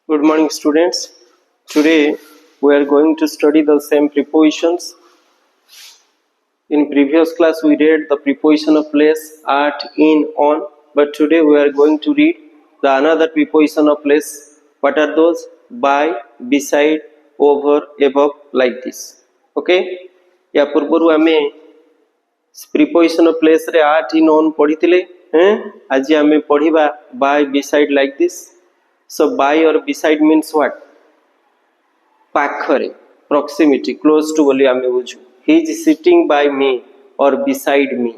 Good morning, students. Today we are going to study the same prepositions. In previous class we read the preposition of place, at, in, on, but today we are going to read the another preposition of place. What are those? By, beside, over, above, like this. Okay? या पूर्व आमे preposition of place रे at, in, on पढ़िथिले आज आमे पढ़िबा by, beside, like this. So by or beside means what? पाखरे, proximity, close to बोली आमे बुझू. He is sitting by me or beside me.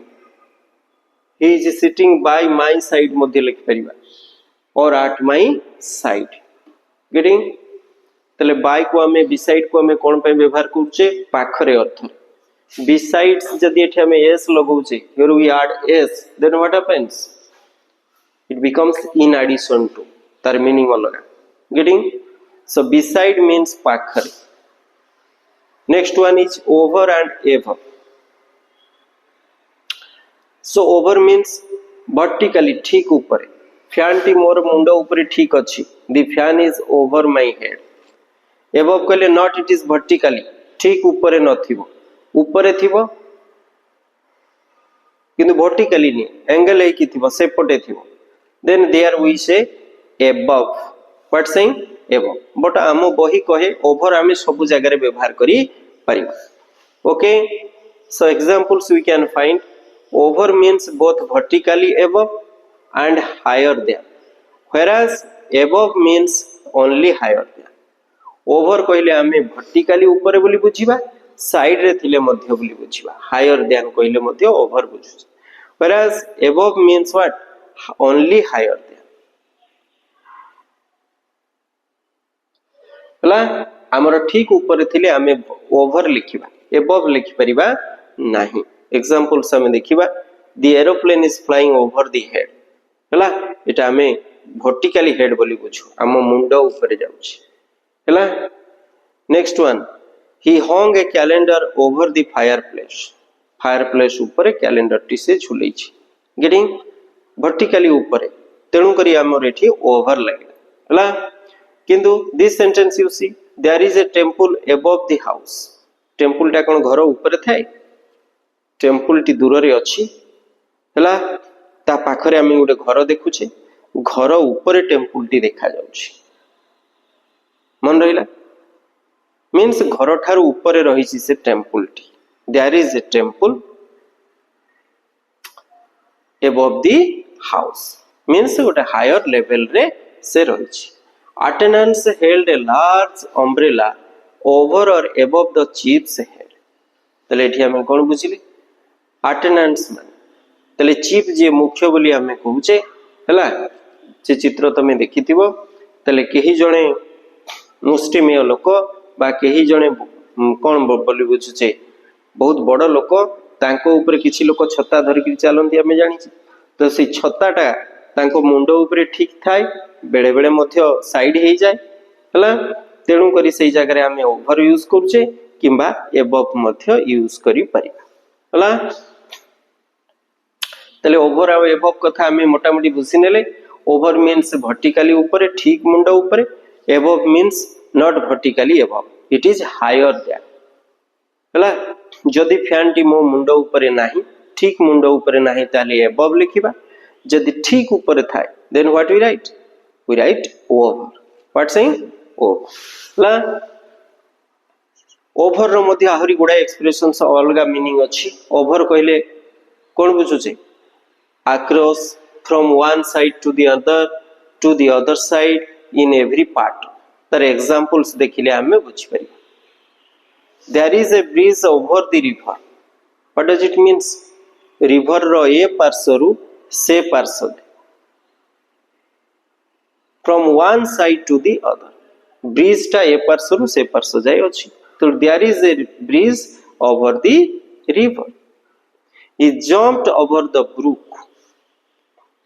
He is sitting by my side मध्ये लिख परिबा or at my side. Getting? तले by को आमे beside को आमे कोन पे व्यवहार करछे? पाखरे अर्थ. Besides जदि एठी आमे s लगाउछे, here we add s, then what happens? It becomes in addition to. तार मीनिंग अलग. Getting? So beside means पाखरे. Next one is over and above. So over means vertically, ठीक ऊपर. फैन टी मोर मुंडा ऊपर ठीक अच्छी. The fan is over my head. Above कहले not it is vertically, ठीक ऊपर न थिबो. ऊपर थिबो किंतु vertically नहीं. Angle है कि थिबो सेपटे थिबो. Then there we say above. What saying? Above. But आम बही कहे over आमे सब जगह व्यवहार करी परिबा. Okay? So examples we can find. Over means both vertically above and higher than, whereas above means only higher than. Over कहले आमे vertically ऊपर बोली बुझिबा, side रे थिले मध्य बोली बुझिबा. Higher than कहले मध्य over बुझु. Whereas above means what? Only higher than. हला हमर ठीक ऊपर थिले आमे over लिखिबा, above लिखि परिबा नाही. Examples हमें देखिबा. The aeroplane is flying over the head. हला एटा हमें vertically head बोली बुझु. हम मुंडा ऊपर जाउछि. हला next one. He hung a calendar over the fireplace. Fireplace ऊपर calendar टी से झुलैछि. Getting? Vertically ऊपर. तेणु करी हमर एठी over लागला. हला किंतु this sentence you see, there is a temple above the house. Temple टा कोन घर ऊपर थाए? Temple टी दूर रे अछि. हला ता पाखरे आमे गोटे घर देखुछे. घर ऊपर टेम्पल टी देखा जाउछि. मन रहिला? Means घर ठारू ऊपर रहिछि से temple T. There is a temple above the house. Means गोटे higher level रे से रहिछि. Attendants held a large umbrella over or above the chief's head. तले एठी हमें कोन बुझिले? Attendants मान तले चीफ जे मुख्य बोली हमें कहूचे हला जे चित्र तमे देखिथिबो तले केही जणे मुष्टिमेय लोक बा केही जणे कोन बोली बुझुचे बहुत बड़ लोक तांको ऊपर किछि लोक छता धरि कि चालंती हमें जानि छी. तो से छताटा तांको मुंडो ऊपर ठीक थाए, बेले बेले मध्य साइड हे जाय हला. तेणु करी सेही जगह रे हमें ओवर यूज करूचे किंबा एबव मध्य यूज करि परिबा हला. तले ओवर और एबव कथा हमें मोटा मोटी बुझी नेले. ओवर मीन्स वर्टिकली ऊपर ठीक मुंडा ऊपर. Above means not vertically above, it is higher than. हला जदि फैन टी मो मुंडा ऊपर नाही, ठीक मुंडा ऊपर नाही, ताले एबव लिखिबा. जदि ठीक ऊपर थाए then what we write? We write over. What saying? Over. हला ओवर रो मध्ये आहुरी गुडा एक्सप्रेशंस अलगा मीनिंग अछि. ओवर कहले कोन बुझुचे? Across, from one side to the other side, in every part. तर examples देखिले हमें बुझि परिबा. There is a bridge over the river. What does it means? River रो ए पार्श्वरु से पार्श्व. From one side to the other. Bridge टा ए पार्श्वरु से पार्श्व जाय अछि. तो there is a bridge over the river. He jumped over the brook.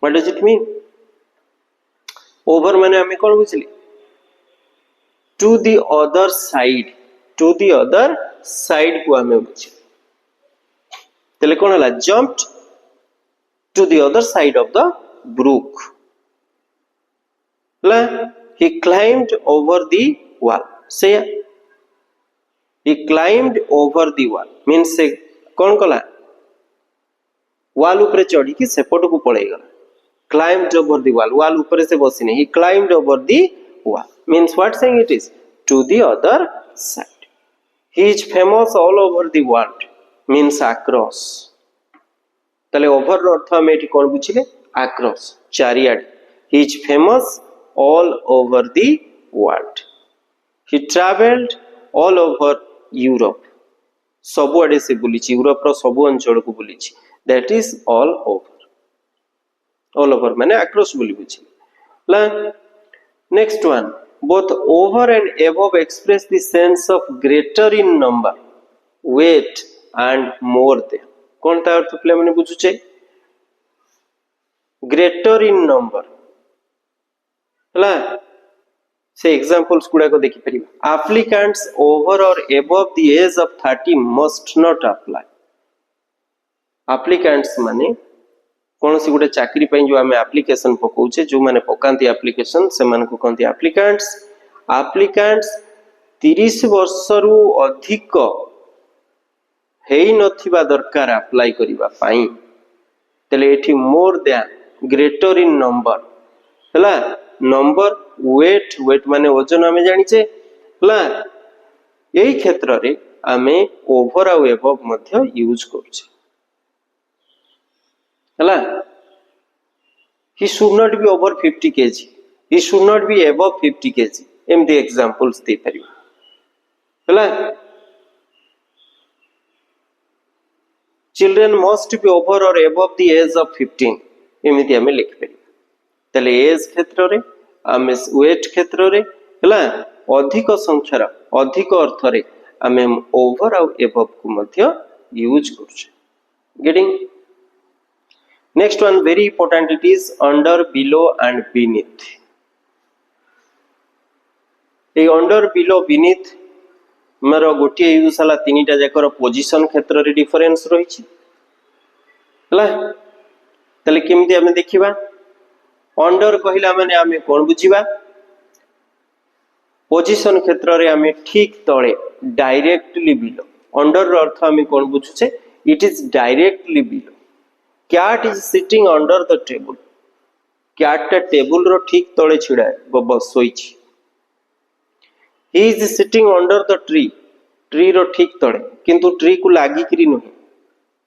What does it mean? Over माने हमें कौन बुझली? To the other side. To the other side को हमें बुझी. तेले कौन हला? Jumped to the other side of the brook. हला he climbed over the wall. Say he climbed over the wall means से कौन कला wall ऊपर चढ़ी कि सेपट को पड़े गला. Climbed over the wall. Wall ऊपर से बसी नहीं. He climbed over the wall means what saying it is to the other side. He is famous all over the world means across. तले over रो अर्थ हम एठी कौन बुझिले across चारियाडे. He is famous all over the world. He travelled all over Europe. सबुआडे से बुलीची Europe रो सबु अंचल को बुलीची. That is all over. All over माने across bully बुझिले. Next one, both over and above express the sense of greater in number, weight and more than. कौन ता अर्थ play माने बुझुचे greater in number हला से एग्जांपल्स गुडा को देखि परिबा. Applicants over or above the age of 30 must not apply. Applicants माने कौन सी गोटे चाकरी पे जो आमे एप्लीकेशन पकाउचे जो माने पकांती एप्लीकेशन से मान को कहंती एप्लीकेंट्स. एप्लीकेंट्स 30 वर्ष रु अधिक हेई नथिबा दरकार अप्लाई करिबा पई. तले एठी मोर देन ग्रेटर इन नंबर हला नंबर वेट वेट माने वजन आमे जानिचे हला एई क्षेत्र रे आमे ओवर आ एबव मध्ये यूज करछे हला. He should not be over 50 kg. He should not be above 50 kg. एमती एग्जांपल्स दे परिबा हला. Children must be over or above the age of 15. एमती हमें लिख परिबा. तले एज क्षेत्र रे आमे वेट क्षेत्र रे हला अधिक संख्यार अधिक अर्थ रे आमे ओवर और एबव को मध्य यूज करछे. Getting. Next one very important, it is under, below and beneath. A under, below, beneath मरो गोटे यूज हला तीनटा जाकर पोजीशन क्षेत्र रे डिफरेंस रही छी हला. तले केमती हमें देखिबा अंडर कहिला माने हमें कोन बुझिबा पोजीशन क्षेत्र रे हमें ठीक तळे डायरेक्टली बिलो. अंडर रो अर्थ हमें कोन बुझुचे it is directly below. Cat is sitting under the table. Cat टा टेबल रो ठीक तळे छिडा है सोईची. He is sitting under the tree. Tree रो ठीक तळे किंतु ट्री को लागी करी नहीं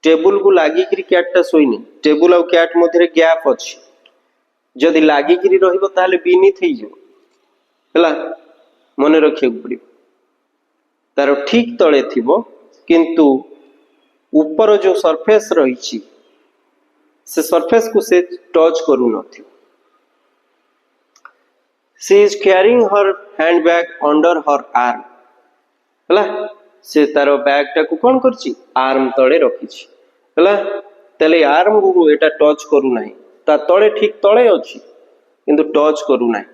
टेबल को लागी करी कैट टा सोईनी. टेबल और कैट मध्य रे गैप अछि. जदि लागी करी रहिबो ताले बीनीथ हे जो हला मने रखियो पड़िबो. तारो ठीक तळे थिबो किंतु ऊपर जो सरफेस रहिछि से सरफेस को से टच करू नथि. She is carrying her handbag under her arm. हला से तारो बैग टा को कोन करछि आर्म तळे रखिछि हला. तले आर्म को एटा टच करू नाही ता तळे ठीक तळे अछि किंतु टच करू नाही.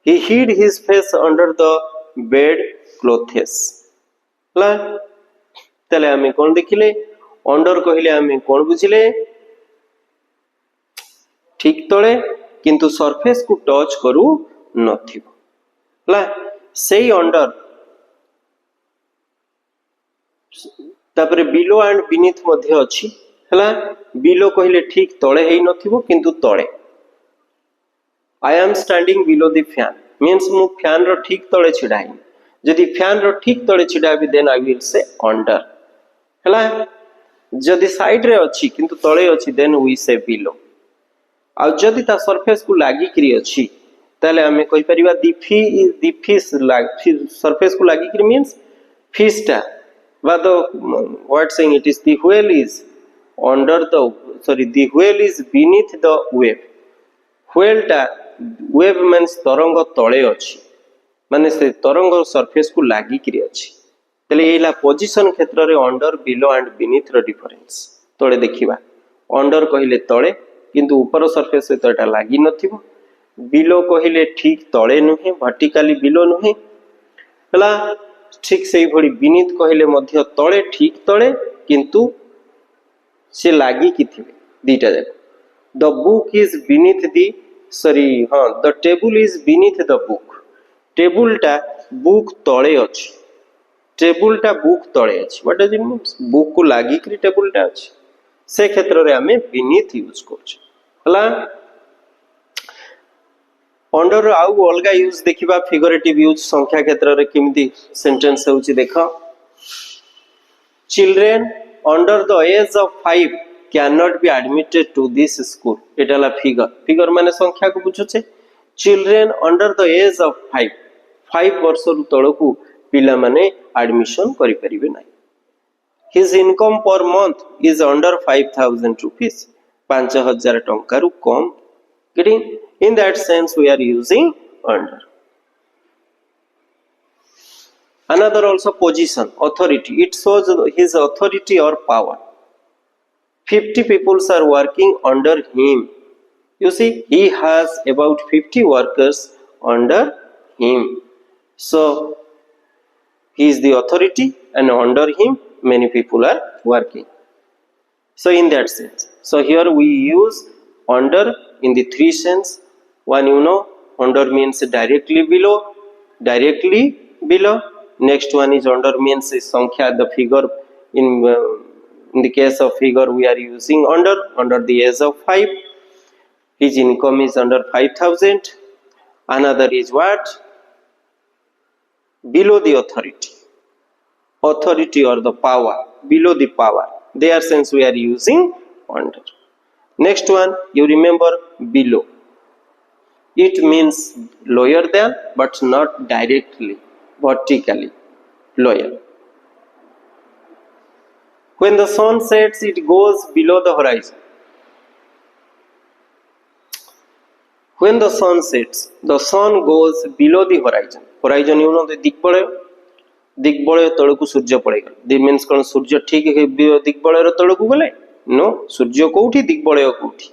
He hid his face under the bed clothes. हला तले हमें कोन देखिले अंडर कहिले हमें कोन बुझिले ठीक तळे किंतु सरफेस को टच करू नथिबो हला. सेई अंडर तापरे बिलो एंड बीनीथ मध्ये अछि हला. बिलो कहिले ठीक तळे हेई नथिबो किंतु तळे. I am standing below the fan means मु फैन रो ठीक तळे छिडाई. जदि फैन रो ठीक तळे छिडाबी then I will say under हला. जदि साइड रे अछि किंतु तळे अछि देन वी से बिलो. आ जदि ता सरफेस को लागी करी अछि ताले हमें कहि परिबा दी फिश सरफेस को लागी करी मींस फिश टा बा the what saying it is the whale is under the the whale is beneath the wave. Whale टा वेव मींस तरंग तळे अछि माने से तरंग सरफेस को लागी करी अछि. तले एला पोजीशन क्षेत्र रे अंडर बिलो एंड बीनीथ रो डिफरेंस तळे देखिबा. अंडर कहिले तळे किंतु ऊपर सरफेस से तो एटा लागी नथिबो. बिलो कहिले ठीक तळे नुहे वर्टिकली बिलो नुहे हला. ठीक सेही भली बीनीथ कहिले मध्य तळे ठीक तळे किंतु से लागी कि थिबे दीटा जाक. The book is beneath the sorry हाँ the table is beneath the book table टा बुक तले अछि टेबल टा बुक तले अछि what does it means book को लागि कि टेबल टा अछि से क्षेत्र रे हमें बीनीथ यूज करछ हला अंडर आउ अलगा यूज देखिबा फिगरेटिव यूज संख्या क्षेत्र रे किमिति सेंटेंस होउची देखो children under the age of 5 can not be admitted to this school एटाला फिगर फिगर माने संख्या को बुझुछे children under the age of 5 वर्ष रु तळकू पिला माने एडमिशन करि परिबे नै his income per month is under 5000 rupees 5000 टंका रु कम getting in that sense we are using under another also position authority it shows his authority or power 50 people are working under him you see he has about 50 workers under him so he is the authority and under him many people are working so in that sense so here we use under in the three sense one you know under means directly below next one is under means is sankhya the figure in the case of figure we are using under the age of 5 his income is under 5000 another is what below the authority or the power below the power their sense we are using under next one you remember below it means lower than but not directly vertically lower when the sun sets it goes below the horizon when the sun sets the sun goes below the horizon you know the दिग्बलय तळकू सूर्य पळेगा दि means कोन सूर्य ठीक दिग्बलय तळकू गले नो सूर्य कोठी दिग्बलय कोठी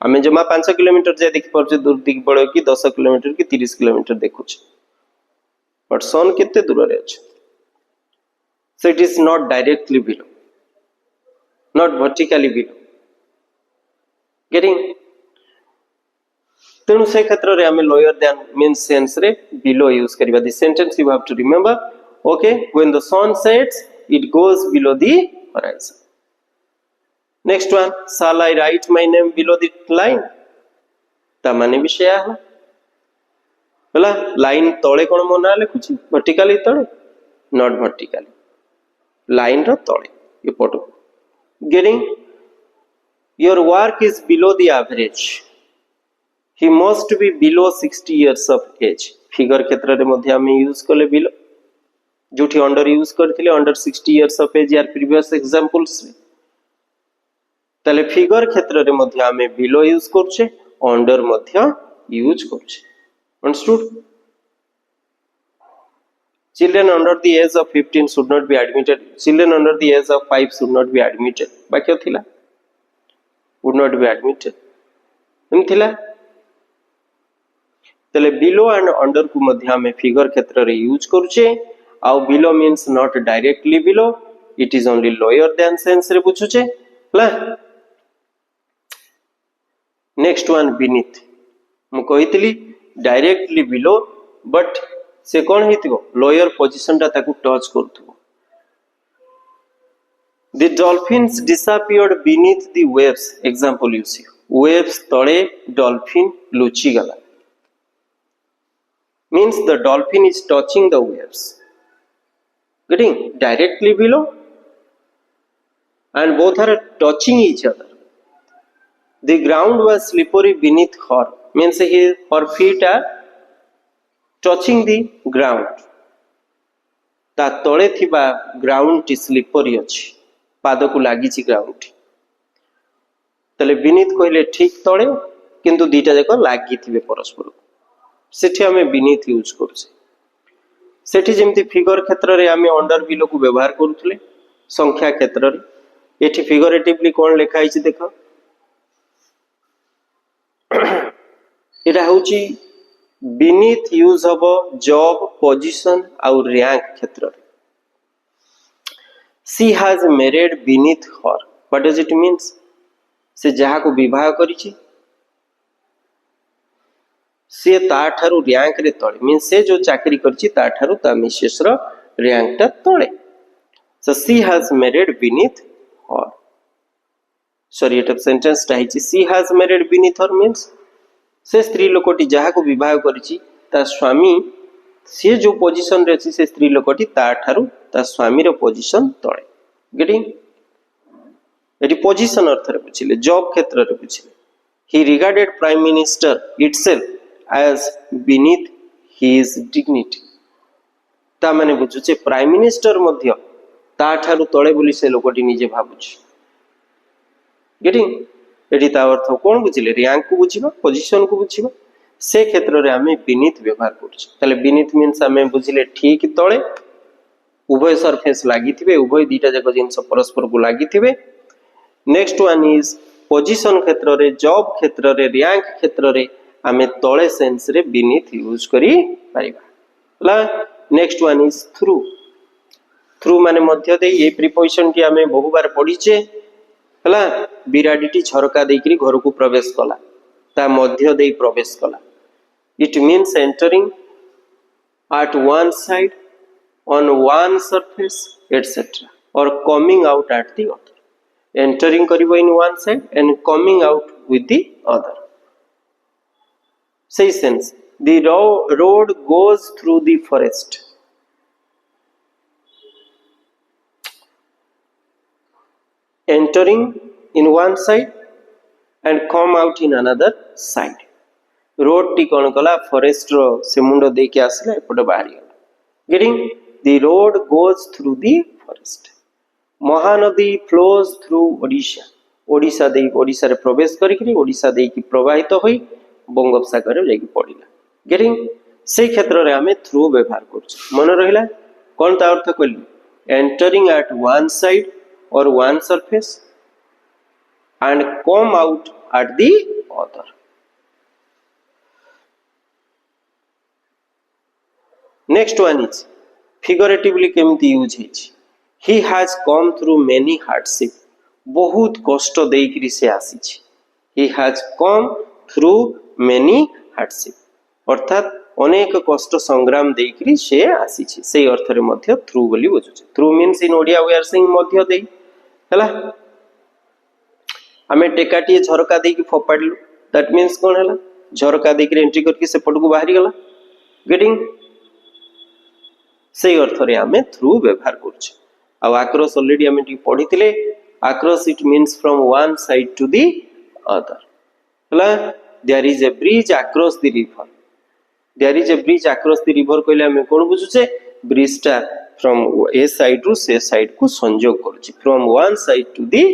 आमे जमा 5 किलोमीटर जे देखि परछे दूर दिग्बलय की 10 किलोमीटर की 30 किलोमीटर देखुछ बट सन केते दूर रे अछि so it is not directly below not vertically below getting तेणु से क्षेत्र रे आमे लोअर देन मीन्स सेंस रे बिलो यूज करबा the sentence you have to remember okay when the sun sets it goes below the horizon next one shall I write my name below the line ता माने विषय हला line तळे कोन मना लिखुची vertically तळे not vertically line रो तळे ये photo getting your work is below the average he must be below 60 years of age figure क्षेत्र रे मध्ये हम यूज करले below जोठी अंडर यूज करथिले अंडर 60 इयर्स ऑफ एज यार प्रीवियस एग्जांपल्स तले फिगर क्षेत्र रे मध्ये हमें बिलो यूज करछे अंडर मध्ये यूज करछे understood children under the age of 15 should not be admitted children under the age of 5 should not be admitted बाकी थिला वुड नॉट बी एडमिटेड हम थिला तले बिलो एंड अंडर को मध्ये हमें फिगर क्षेत्र रे यूज करछे आउ below means not directly below it is only lower than sense रे बुझुचे हला next one beneath मु कहितली directly below but से कोन हेतिबो lower position ता ताकू touch करथुबो the dolphins disappeared beneath the waves example you see waves तळे dolphin लुचि गला means the dolphin is touching the waves getting directly below and both are touching each other the ground was slippery beneath her means her feet are touching the ground ता तळे थिबा ground T slippery अछि पाद को लागि छि ground तले beneath कहले ठीक तळे किंतु दीटा जाको लागि थिबे परस्पर सेठी हमें beneath यूज करछे सेठी जेमति फिगर क्षेत्र रे आमे अंडर बिलो को व्यवहार करूथले संख्या क्षेत्र रे एठी फिगरेटिवली कोन लेखा हिची देखो एटा होची beneath यूज हबो जॉब पोजीशन और रैंक क्षेत्र रे she has married beneath her what does it means से जहा को विवाह करिछि सी ताठारु रैंक रे तळे मीन से जो चाकरी करची ताठारु ता मिसेस रो रैंक टा तळे so she has married beneath her sorry एटा सेंटेंस टा हिची she has married beneath her means से स्त्री लोकटी जहा को विवाह करची ता स्वामी से जो पोजीशन रे अछि से स्त्री लोकटी ताठारु ता स्वामी रो पोजीशन तळे गेटिंग एटी पोजीशन अर्थ रे बुझिले जॉब क्षेत्र रे बुझिले he regarded prime minister itself as beneath his dignity ता माने बुझुचे प्राइम मिनिस्टर मध्य ता ठारु तळे बोली से लोकटी निजे भाबुछ गेटिंग एटी ता अर्थ कोन बुझिले रैंक को बुझिबा पोजीशन को बुझिबा से क्षेत्र रे हमें beneath व्यवहार करछ तले beneath मींस हमें बुझिले ठीक तळे उभय सरफेस लागिथिबे उभय दीटा जक जिंस परस्पर को लागिथिबे नेक्स्ट वन इज पोजीशन क्षेत्र रे जॉब क्षेत्र रे रैंक क्षेत्र रे हमें तळे सेंस रे beneath यूज करी परिबा ला next one is through through माने मध्य दे ये प्रीपोजिशन की हमें बहु बार पढीचे हला बिराडीटी झरका देकरी घर को प्रवेश कला ता मध्य दे प्रवेश कला it means entering at one side on one surface etc or coming out at the other entering karibo in one side and coming out with the other say sense the road goes through the forest entering in one side and come out in another side road T कौन कला forest रो से मुंडो दे के आसला एपटे बाहरी गला getting the road goes through the forest Mahanadi flows through Odisha Odisha रे प्रवेश करिकरी ओडिशा दे की प्रवाहित होई बंगोपसागर रे जाकी पड़िला गेटिंग से क्षेत्र रे हमें थ्रू व्यवहार करछ मन रहिला कोन ता अर्थ कइली entering at one side or one surface and come out at the other next one is figuratively केमती यूज हेछि he has come through many hardship बहुत कष्ट देकरी से आसी छी he has come through many hardship अर्थात अनेक कष्ट संग्राम देकरी से आसी छी से अर्थ रे मध्य थ्रू बोली बुझुछ through means in Odia we are saying मध्य देई हला हमें टेकाटी झरका देकी फोपाडलु दैट मींस कोन हला झरका देकरी एंट्री करके से पट को बाहरी गला गेटिंग से अर्थ रे हमें थ्रू व्यवहार करछ आ अक्रॉस ऑलरेडी हमें टी पढितिले across it means from one side to the other हला there is a bridge across the river there is a bridge across the river कहले हमें कोन बुझुछे ब्रिज टा फ्रॉम ए साइड टू से साइड को संयोग करछि from one side to the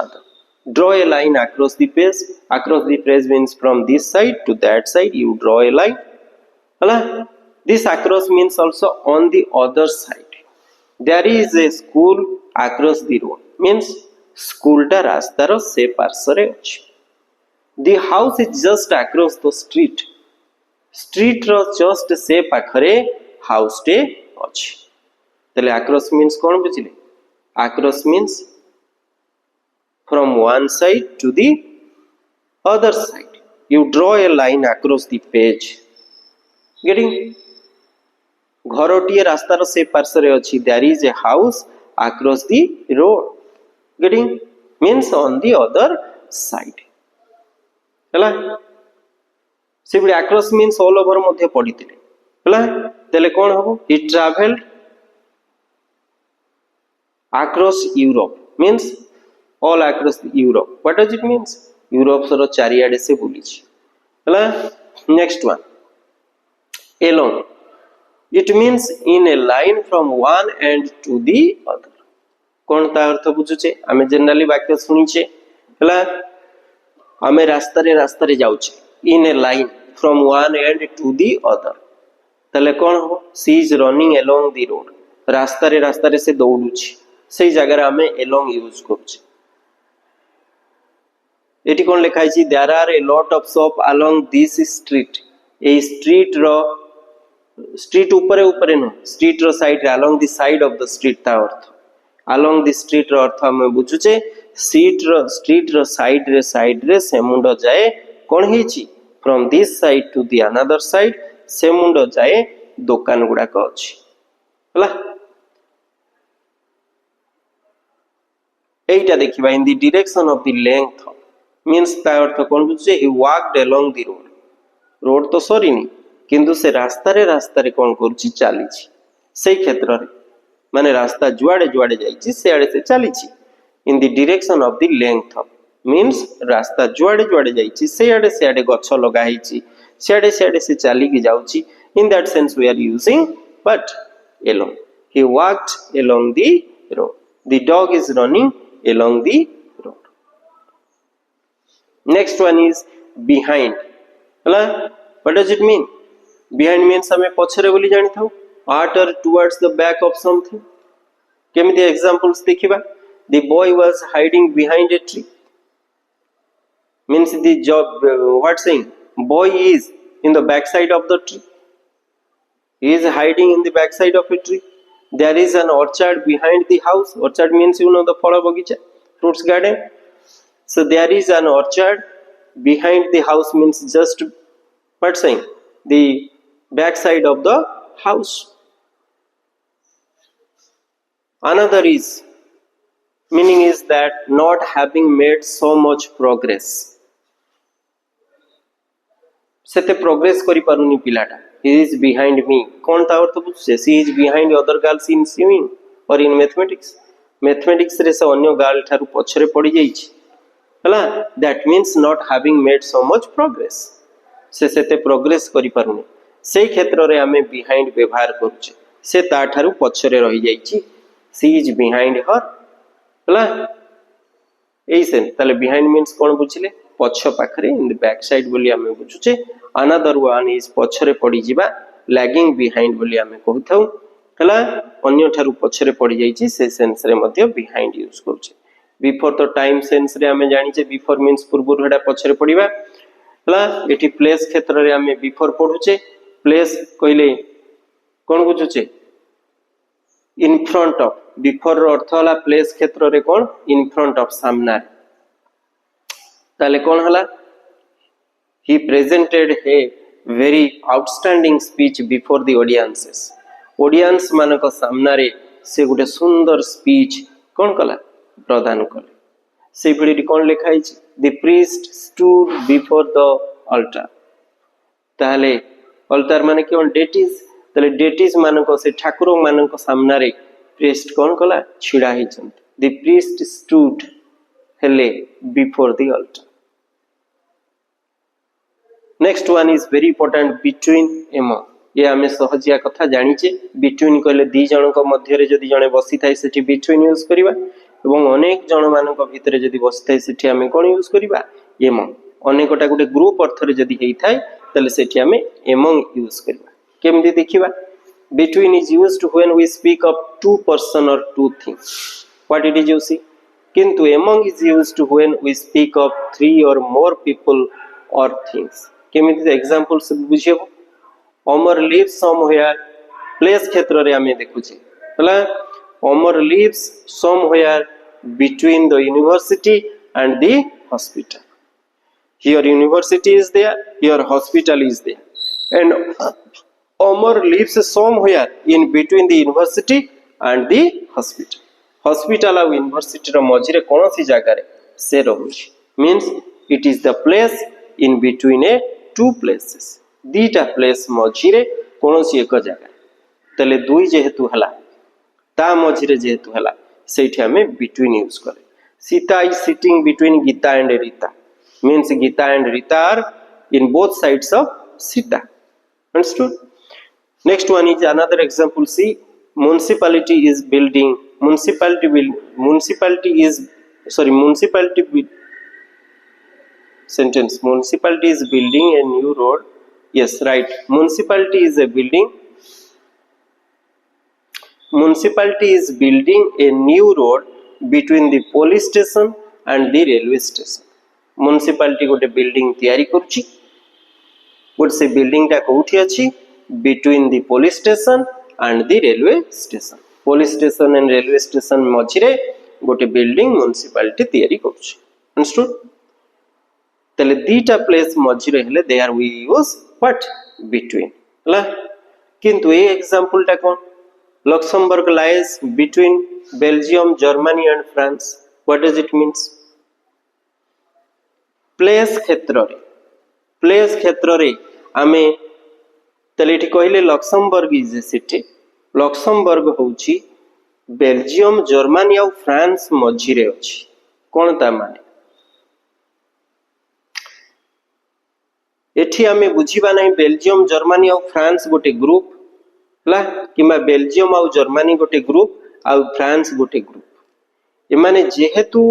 other draw a line across the page means from this side to that side you draw a line हला this across means also on the other side there is a school across the road means school ta rasta ro se parsare achi the house is just across the street ro just se pakhare house te achi tele across means kon buchile across means from one side to the other side you draw a line across the page getting घरोटी रास्तार से पार्श्वरे अछि there is a house across the road getting means on the other side हला सिबडी across means all over मध्ये पडितिले हला तेले कोन हबो he travelled across Europe means all across Europe what does it means Europe सरो चारियाडे से बुलिछि हला next one along it means in a line from one end to the other कोन ता अर्थ बुझुचे हमें जनरली वाक्य सुनिचे हला हमें रास्ता रे जाउचे in a line from one end to the other तले कोन हो she is running along the road रास्ता रे से दौड़ुची सेही जगह रे हमें अलोंग यूज करछे एटी कोन लिखाई छी there are a lot of shop along this street a street रो स्ट्रीट ऊपर नो स्ट्रीट रो साइड रे along the side of the street ता अर्थ अलोंग द स्ट्रीट रो अर्थ हम बुझुचे स्ट्रीट रो साइड रे से मुंडो जाए कोन हेची from this side to the another side से मुंड जाए दुकान गुड़ाक अच्छी हला एटा देखिबा in the direction of the length means ता अर्थ कोन बुझे he walked along the road road तो सरीनी किंतु से रास्ता रे कोन करूची चलीची से क्षेत्र रे माने रास्ता जुआड़े जुआड़े जाईची से आड़े से चलीची in the direction of the length means रास्ता जुआड़े जुआड़े जाईची से आड़े गछ लगा हिची से से चली की जाउची in that sense we are using but along he walked along the road the dog is running along the road next one is behind हला what does it mean behind means हमें पछरे बोली जानि थाउ at or towards the back of something केमिति examples देखिबा the boy was hiding behind a tree means the job what saying boy is in the back side of the tree he is hiding in the back side of a tree there is an orchard behind the house orchard means you know the phala bagicha fruits garden so there is an orchard behind the house means just what saying the back side of the house another is meaning is that not having made so much progress सेते progress करि पारुनी पिलाटा he is behind me कोन ता अर्थ बुझे she is behind other girls in swimming or in mathematics रे से अन्य गाल ठारू पछरे पड़ी जाईछि हला that means not having made so much progress से सेते प्रोग्रेस करि पारुनी सेही क्षेत्र रे हमें behind व्यवहार करूचे से ता ठारू पछरे रहि जाईछि she is behind her हला एई से ताले behind means कोन बुझिले पछ पाखरे इन द बैक साइड बोली हमें बुझुचे अनदर वन इज पछरे पड़ी जिबा लैगिंग बिहाइंड बोली हमें कहथौ हला अन्य ठारू पछरे पड़ी जाईची से सेंस रे मध्ये बिहाइंड यूज करूचे बिफोर द टाइम सेंस रे हमें जानिचे बिफोर मींस पूर्व हेडा पछरे पड़ीबा हला एठी प्लेस क्षेत्र रे हमें बिफोर पढुचे प्लेस कहिले कोन बुझुचे इन फ्रंट ऑफ बिफोर अर्थ हला प्लेस क्षेत्र रे कोन इन फ्रंट ऑफ सामना ताले कौन हला he presented a very outstanding speech before the audience मानक सामना रे से गुटे सुंदर स्पीच कौन कला प्रदान कले से भिडी कौन लिखा है the priest stood before the altar ताले altar माने कोन डेटिस ताले डेटिस मानक से ठाकुर मानक सामना रे priest कौन कला छिड़ा ही the priest stood हेले before the altar next one is very important between among ये आमे सहजिया कथा जानिचे बिटवीन कहले दी जनक मध्य रे जदी जने बसी थाई सेठी बिटवीन यूज करिबा एवं अनेक जन मानक भितरे जदी बसी थाई सेठी आमे कोन यूज करिबा एमंग अनेकटा गुटे ग्रुप अर्थ रे जदी हेई थाई तले सेठी आमे एमंग यूज करिबा केमदी देखिबा between is used when we speak of two person or two things what it is you see किंतु among is used when we speak of three or more people or things केमिति example से बुझियो अमर lives somewhere place क्षेत्र रे हमें देखुचे हला Amar lives somewhere between the university and the hospital here university is there here hospital is there and Amar lives somewhere in between the university and the hospital or university रो मझिरे कोनोसी जगह रे से रहउछि means it is the place in between a two places दीटा place मझिरे कोनोसी एक जगह तले दुई जेहेतु हला ता मझिरे जेहेतु हला सेठी हमें बिटवीन यूज करे Sita is sitting between Gita and Rita means Gita and Rita are in both sides of Sita understood next one is another example see municipality is building sentence municipality is building a new road yes right municipality is building a new road between the police station and the railway station municipality गोटे building तैयारी करूची गोटे से building टा कोठी अछि between the police station and the railway station police station and railway station मझिरे गोटे building municipality तैयारी करूची understood तले दीटा प्लेस मझिरे हेले there we use what between हला किंतु ए एग्जांपल टा कोन Luxembourg lies between Belgium Germany and France what does it means place क्षेत्र रे आमे तले एठी कहले Luxembourg is a city Luxembourg होउची बेल्जियम जर्मनी और फ्रांस मझिरे अछि कोन ता माने एठी आमे बुझीबा नै बेल्जियम जर्मनी और फ्रांस गोटे ग्रुप हला किमा बेल्जियम और जर्मनी गोटे ग्रुप और फ्रांस गोटे ग्रुप एमाने जेहेतु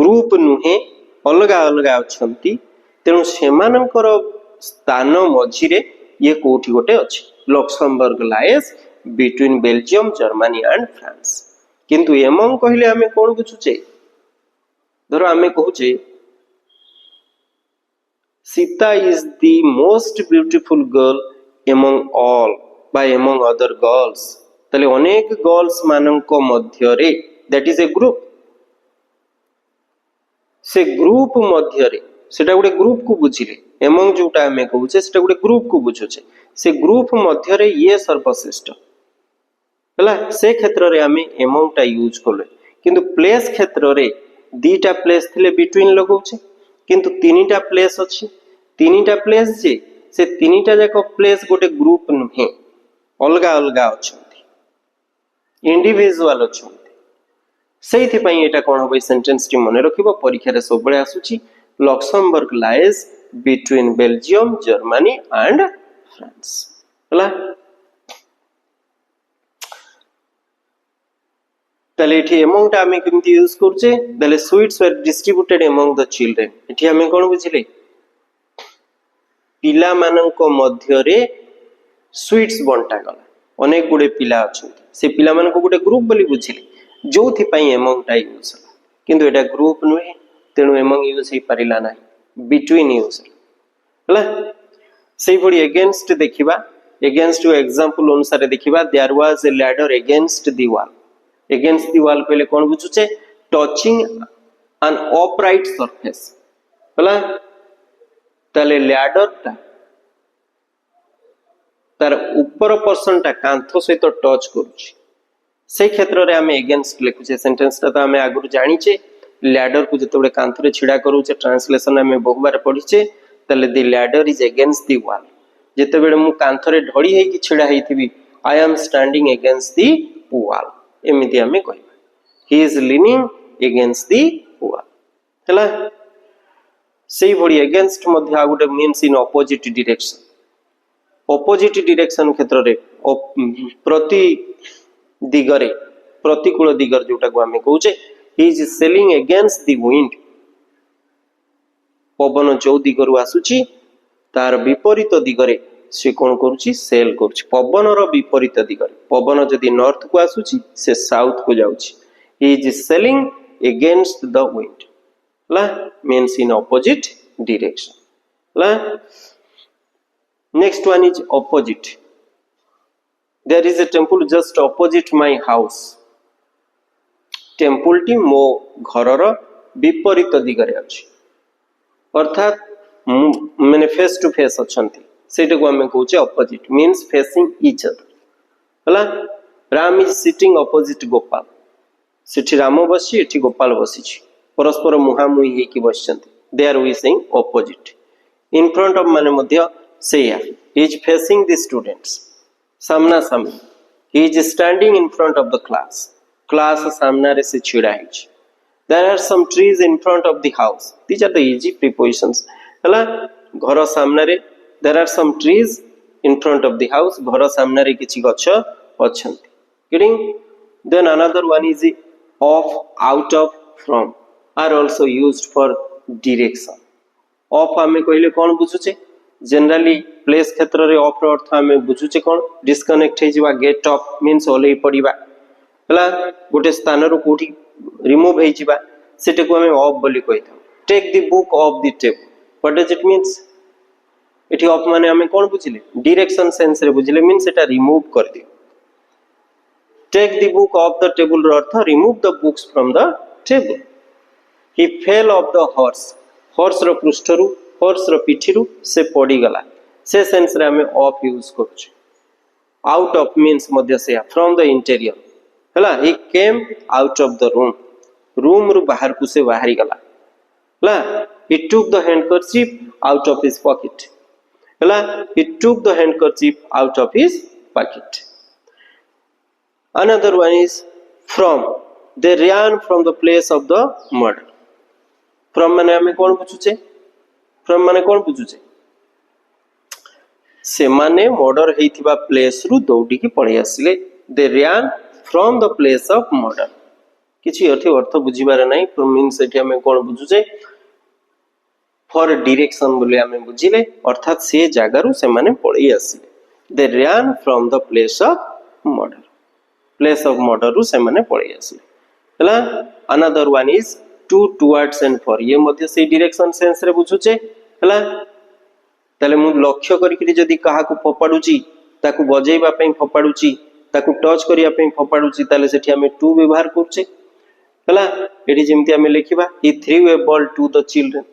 ग्रुप नुहे अलगा अलगा अछंती तेणु सेमानकर स्थान मझिरे ये कोठी गोटे अछि Luxembourg lies between Belgium Germany and France किंतु एमंग कहले आमे कोन बुझुचे धरो आमे कहूचे Sita is the most beautiful girl among all by among other girls तले अनेक गर्ल्स मानक मध्यरे दैट इज ए ग्रुप से ग्रुप मध्यरे सेटा गोटे ग्रुप को बुझिले एमंग जोटा हमें कहूचे सेटा गोटे ग्रुप को बुझुचे से ग्रुप मध्यरे ये सर्वश्रेष्ठ हला से क्षेत्र रे हमें एमंग टा यूज करले किंतु प्लेस क्षेत्र रे दीटा प्लेस थिले बिटवीन लगौचे किंतु तीनटा प्लेस अछि तीनटा प्लेस जे से तीनटा जाको प्लेस गोटे ग्रुप नुहे अलगा अलगा अछंती इंडिविजुअल अछंती सेहिथि पई एटा कोन होबे सेंटेंस टी मने रखिबो परीक्षा रे सब बळे आसुची Luxembourg lies between Belgium Germany and France हला तले एठी एमंग टा हमें केमती यूज करछे तले sweets were distributed among the children एठी हमें कोन बुझिले पिला मानक मध्यरे स्वीट्स बंटा गला अनेक गुडे पिला अछंती से पिला मानक गुडे ग्रुप बोली बुझिले जोथि पई एमंग टा यूज होला किंतु एटा ग्रुप नुहे तेणु एमंग यूज हे परिला नाही बिटवीन यूज होला सेही पडी अगेंस्ट देखिबा अगेंस्ट यो एग्जांपल अनुसार देखिबा there was a ladder against the wall पहले कोन बुझुचे टचिंग एन अपराइट सरफेस होला तले लैडर ता तार ऊपर पर्सन ता कांथ सहित टच करूची से क्षेत्र रे हमें अगेंस्ट लिखुचे सेंटेंस ता हमें आगु जानिचे लैडर को जतबे कांथ रे छिडा करूचे ट्रांसलेशन हमें बहुबार पढिचे तले the ladder is against the wall जतबे मु कांथ रे ढड़ी हे कि छिडा हेथिबी I am standing against the wall एमिति हमें कहबा he is leaning against the wall हला सेही भडी अगेंस्ट मध्ये आ गुटे मीन्स इन ऑपोजिट डायरेक्शन क्षेत्र रे प्रति दिगरे प्रतिकूल दिगर जोटा को हमें कहूचे he is sailing against the wind पवन जो दिगरु आसुची तार विपरीत दिगरे से कोन करूची सेल करूची पवन रो विपरीत दिगरे पवन जदी नॉर्थ को आसुची से साउथ को जाउची he is sailing against the wind ला मीन्स इन ऑपोजिट डायरेक्शन ला next one is opposite There is a temple just opposite my house. Temple टी मो घरर विपरीत दिगरे अछि अर्थात माने फेस टू फेस अछंती सेटा को हमें कहूचे opposite means facing each other हला Ram is sitting opposite Gopal सेठी राम बसी एठी गोपाल बसी छी परस्पर मुहामुही हे की बसचंती दे are we saying opposite in front of माने मध्य सेया he is facing the students सामना सामने he is standing in front of the class सामना रे से छिड़ा है there are some trees in front of the house these are the easy prepositions हला घर सामना रे there are some trees in front of the house घर सामना रे किछि गछ अछंती getting then another one is off out of from are also used for direction off हमें कहले कोन बुझुचे जनरली प्लेस क्षेत्र रे ऑफ रो अर्थ हमें बुझुचे कोन डिस्कनेक्ट हे जिवा गेट ऑफ मींस ओले पड़ीबा हला गोटे स्थान रो कोठी रिमूव हे जिवा सेटे को हमें ऑफ बोली कहता take the book off the table what does it means एठी ऑफ माने हमें कोन बुझिले डायरेक्शन सेंस रे बुझिले मींस एटा रिमूव कर दियो take the book off the table रो अर्थ remove the books from the table he fell off the horse रो पृष्ठरु हॉर्स रो पिठिरु से पड़ी गला से सेंस रे हमें ऑफ यूज करू आउट ऑफ मीन्स मध्य से फ्रॉम द इंटीरियर हला he came out of the room room रु बाहर को से बाहरी गला हला he took the handkerchief out of his pocket हला he took the handkerchief out of his pocket another one is from they ran from the place of the murder from माने हमें कौन पूछुचे from माने कौन पूछुचे से माने मर्डर हेतिबा प्लेस रु दौड़ी की पळै आसिले they ran from the place of murder किछि अर्थ बुझिबार नै from means एठी हमें कौन बुझुचे फॉर डायरेक्शन बोले हमें बुझिले अर्थात से जगह रु से माने पळै आसिले they ran from the place of murder रु से माने पळै आसिले हला another one is to towards and for ये मध्य से डायरेक्शन सेंस रे बुझुचे हला तले मु लक्ष्य करिकरी जदी काहा को फपाडुची ताकू बजेइबा पई फपाडुची ताकू टच करिया पई फपाडुची तले सेठी हमें टू व्यवहार करछे हला एठी जेमति हमें लिखिबा he threw a ball to the children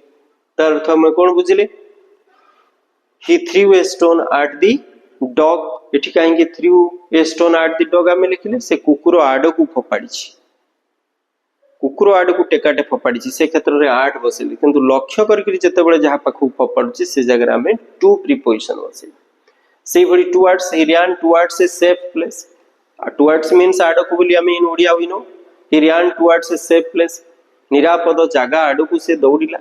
तार अर्थ हमें कोन बुझिले he threw a stone at the dog एठी काहेकि threw a stone at the dog हमें लिखिले से कुकुर आड़ को फपाडीची कुकुर आड़ को टेकाटे फपाडीची से क्षेत्र रे आठ बसेली किंतु लक्ष्य करिकरी जते बेले जहा पाखु फपाडुची से जगह हमें टू प्रीपोजिशन बसेली से भली towards he ran towards a safe place towards means आड़ को बोली हमें in Odia we know he ran towards a safe place निरापद जगह आड़ को से दौड़िला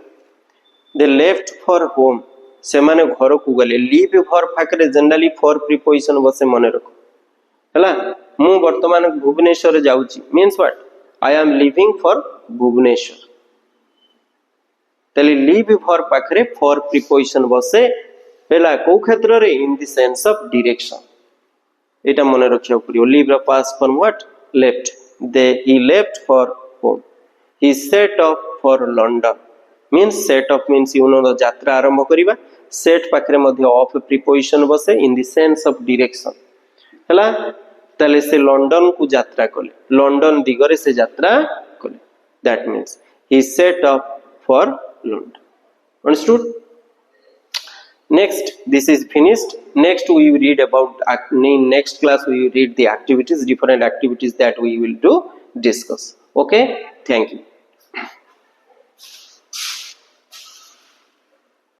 they left for home से माने घर को गले लीव फॉर फाकरे जनरली फॉर प्रीपोजिशन बसे मने रखो हला मु वर्तमान भुवनेश्वर जाउची means what I am leaving for Bhubaneswar तले लीव फॉर पाखरे फॉर प्रीपोजिशन बसे पहला को क्षेत्र रे in the sense of direction एटा मने रखियो पड़ियो लीव रा past form what left he left for home he set off for London means set off means you know यात्रा आरंभ करिबा set पाखरे मध्ये ऑफ प्रीपोजिशन बसे इन द सेंस ऑफ डायरेक्शन हला तले से लंडन को यात्रा कले लंडन दिगरे से यात्रा कले that means he set off for London understood next this is finished next we will read about in next class we will read the activities different activities that we will do discuss okay thank you